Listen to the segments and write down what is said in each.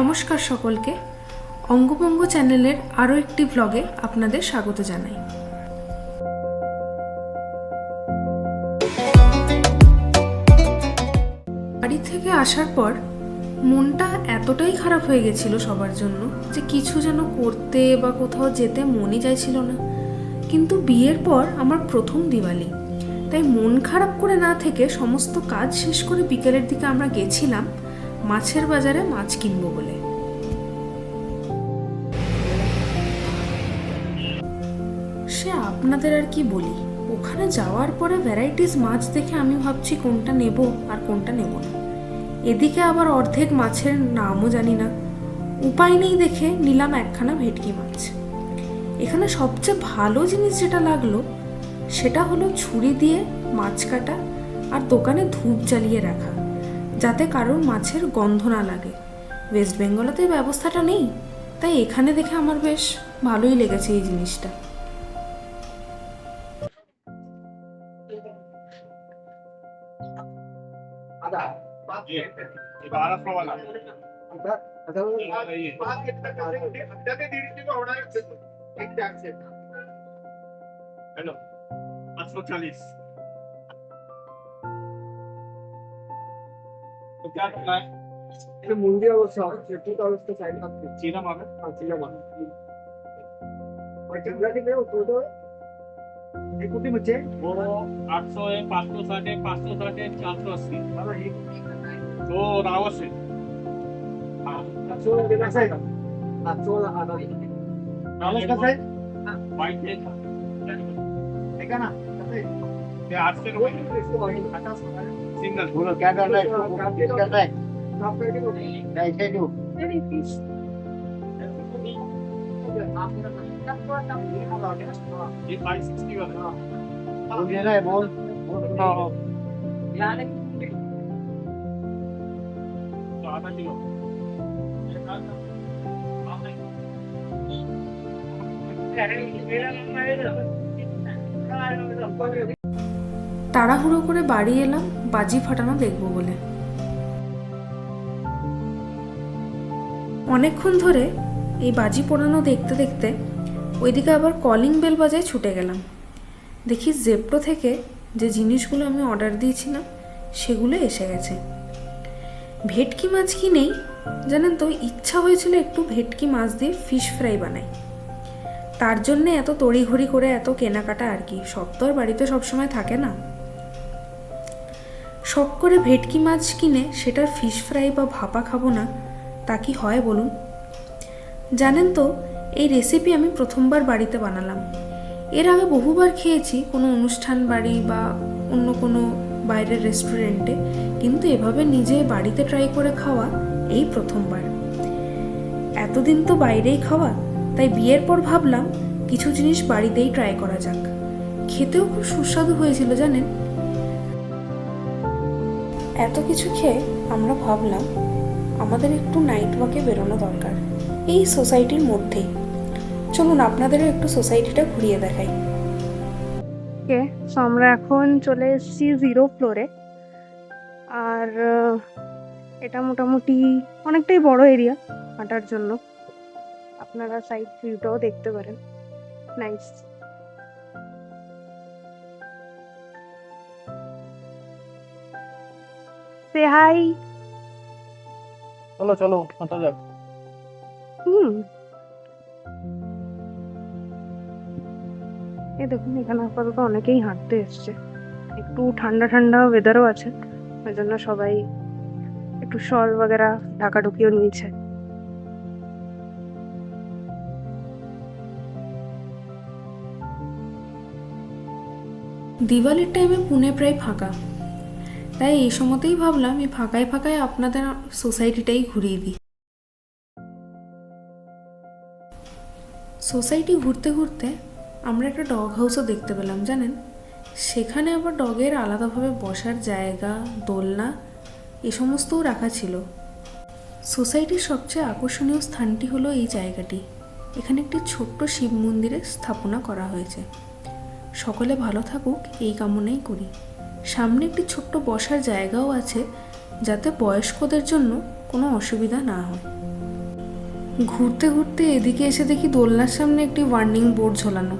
নমস্কার সকলকে, অঙ্গভঙ্গ চ্যানেলের আরও একটি ভ্লগে আপনাদের স্বাগত জানাই। বাড়ি থেকে আসার পর মনটা এতটাই খারাপ হয়ে গেছিল সবার জন্য যে কিছু যেন করতে বা কোথাও যেতে মনই চাইছিল না। কিন্তু বিয়ের পর আমার প্রথম দিওয়ালি, তাই মন খারাপ করে না থেকে সমস্ত কাজ শেষ করে বিকেলের দিকে আমরা গেছিলাম মাছের বাজারে মাছ কিনবো বলে। সে আপনাদের আর কি বলি, ওখানে যাওয়ার পরে ভ্যারাইটিস মাছ দেখে আমি ভাবছি কোনটা নেব আর কোনটা নেব না। এদিকে আবার অর্ধেক মাছের নামও জানি না, উপায় নেই দেখে নিলাম একখানা ভেটকি মাছ। এখানে সবচেয়ে ভালো জিনিস যেটা লাগলো সেটা হলো ছুরি দিয়ে মাছ কাটা আর দোকানে ধূপ জ্বালিয়ে রাখা, যাতে কারোর মাছের গন্ধ না লাগে। ওয়েস্ট বেঙ্গলেতে এই ব্যবস্থাটা নেই, তাই এখানে দেখে আমার বেশ ভালোই লেগেছে এই জিনিসটা। मुंडी अवस्था अवस्था साइड चीना माना चीना माना कुठे बच्चे वो 800 है 560 है 560 है 480 तो रावस है 800 कैसा है 800 आधा रावस कैसा है वाइट है ठीक है ना कैसे ये 800 रुपए इसको हटा सिंगल बोलो क्या करना है क्या करना है ऐसे दो ये 560 वाला बोल देना है बोल तो आधा किलो তাড়াহুড়ো করে বাড়ি এলাম বাজি ফাটানো দেখবো বলে। অনেকক্ষণ ধরে এই বাজি পোড়ানো দেখতে দেখতে ওইদিকে আবার কলিং বেল বাজায় ছুটে গেলাম। দেখি জেপ্টো থেকে যে জিনিসগুলো আমি অর্ডার দিয়েছিলাম সেগুলো এসে গেছে। ভেটকি মাছ কিনেই জানেন তো ইচ্ছা হয়েছিল একটু ভেটকি মাছ দিয়ে ফিশ ফ্রাই বানাই, তার জন্যে এত তড়িঘড়ি করে এত কেনাকাটা আর কি, সব তো আর বাড়িতে সবসময় থাকে না। শখ করে ভেটকি মাছ কিনে সেটার ফিশ ফ্রাই বা ভাপা খাবো না তা কি হয় বলুন? জানেন তো এই রেসিপি আমি প্রথমবার বাড়িতে বানালাম। এর আগে বহুবার খেয়েছি কোনো অনুষ্ঠান বাড়ি বা অন্য কোনো বাইরের রেস্টুরেন্টে, কিন্তু এভাবে নিজে বাড়িতে ট্রাই করে খাওয়া এই প্রথমবার। এতদিন তো বাইরেই খাওয়া, তাই বিয়ের পর ভাবলাম কিছু জিনিস বাড়িতেই ট্রাই করা যাক। খেতেও খুব সুস্বাদু হয়েছিল জানেন। এত কিছু খেয়ে আমরা ভাবলাম আমাদের একটু নাইট ওয়াকে বেরোনো দরকার এই সোসাইটির মধ্যেই। চলুন আপনাদেরও একটু সোসাইটিটা ঘুরিয়ে দেখাই। সো আমরা এখন চলে এসেছি 0 ফ্লোরে, আর এটা মোটামুটি অনেকটাই বড় এরিয়া হাঁটার জন্য। আপনারা সাইড ভিউটাও দেখতে পারেন, নাইস। সে হাই। চলো চলো হাঁটা যাক। এই দেখুন এখানে আপাতত অনেকেই হাঁটতে এসছে, একটু ঠান্ডা ঠান্ডা ওয়েদারও আছে, ওই জন্য সবাই একটু শল বগেরা ঢাকাঢুকিও নিয়েছে। দিওয়ালির টাইমে পুনে প্রায় ফাঁকা, তাই এই সময়তেই ভাবলাম এই ফাঁকায় ফাঁকায় আপনাদের সোসাইটিটাই ঘুরিয়ে দিই। সোসাইটি ঘুরতে ঘুরতে আমরা একটা ডগ হাউসও দেখতে পেলাম জানেন। সেখানে আবার ডগের আলাদাভাবে বসার জায়গা, দোলনা এ সমস্তও রাখা ছিল। সোসাইটির সবচেয়ে আকর্ষণীয় স্থানটি হলো এই জায়গাটি। এখানে একটি ছোট্ট শিব মন্দিরের স্থাপনা করা হয়েছে। সকলে ভালো থাকুক এই কামনাই করি। সামনে একটি ছোট্ট বসার জায়গাও আছে, যাতে বয়স্কদের জন্য কোনো অসুবিধা না হয়। ঘুরতে ঘুরতে এদিকে এসে দেখি দোলনার সামনে একটি ওয়ার্নিং বোর্ড ঝোলানো।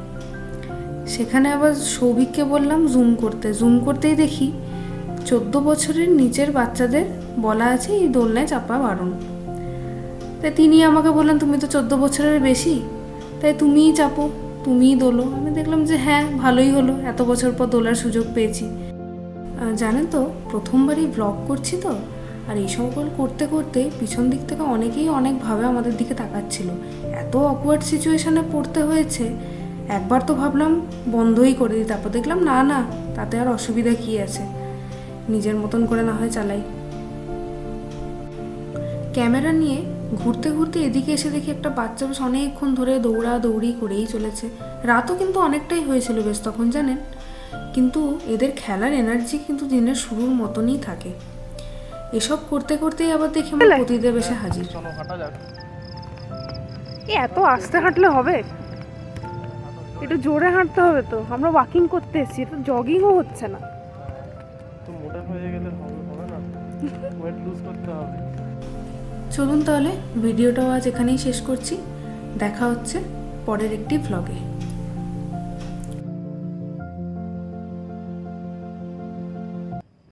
সেখানে আবার সৌভিককে বললাম জুম করতেই দেখি 14 বছরের নিচের বাচ্চাদের বলা আছে এই দোলনায় চাপা বারণ। তাই তিনি আমাকে বললেন, তুমি তো 14 বছরের বেশি, তাই তুমিই চাপো, তুমিই দোলো। আমি দেখলাম যে হ্যাঁ, ভালোই হলো, এত বছর পর দোলার সুযোগ পেয়েছি। জানেন তো, প্রথমবারই ব্লগ করছি তো, আর এই সকল করতে করতে পিছন দিক থেকে অনেকেই অনেকভাবে আমাদের দিকে তাকাচ্ছিল। এত অকওয়ার্ড সিচুয়েশানে পড়তে হয়েছে। একবার তো ভাবলাম বন্ধই করে দিই, তারপর দেখলাম না না, তাতে আর অসুবিধা কী আছে, নিজের মতন করে না হয় চালাই। ক্যামেরা নিয়ে ঘুরতে ঘুরতে এদিকে এসে দেখি একটা বাচ্চা বেশ অনেকক্ষণ ধরে দৌড়াদৌড়ি করেই চলেছে। রাতও কিন্তু অনেকটাই হয়েছিল বেশ তখন, জানেন। কিন্তু এদের খেলার এনার্জি কিন্তু দিনের শুরুর মতনই থাকে। এসব করতে করতেই আবার দেখি আমার পতিদেব এসে হাজির। এত আস্তে হাঁটলে হবে? একটু জোরে হাঁটতে হবে তো, আমরা ওয়াকিং করতে এসেছি, তো জগিংও হচ্ছে না। তো মোটা হয়ে গেলে হবে না, ওয়েট লুজ করতে হবে। চলুন তাহলে ভিডিওটাও আজ এখানেই শেষ করছি। দেখা হচ্ছে পরের একটি ভ্লগে।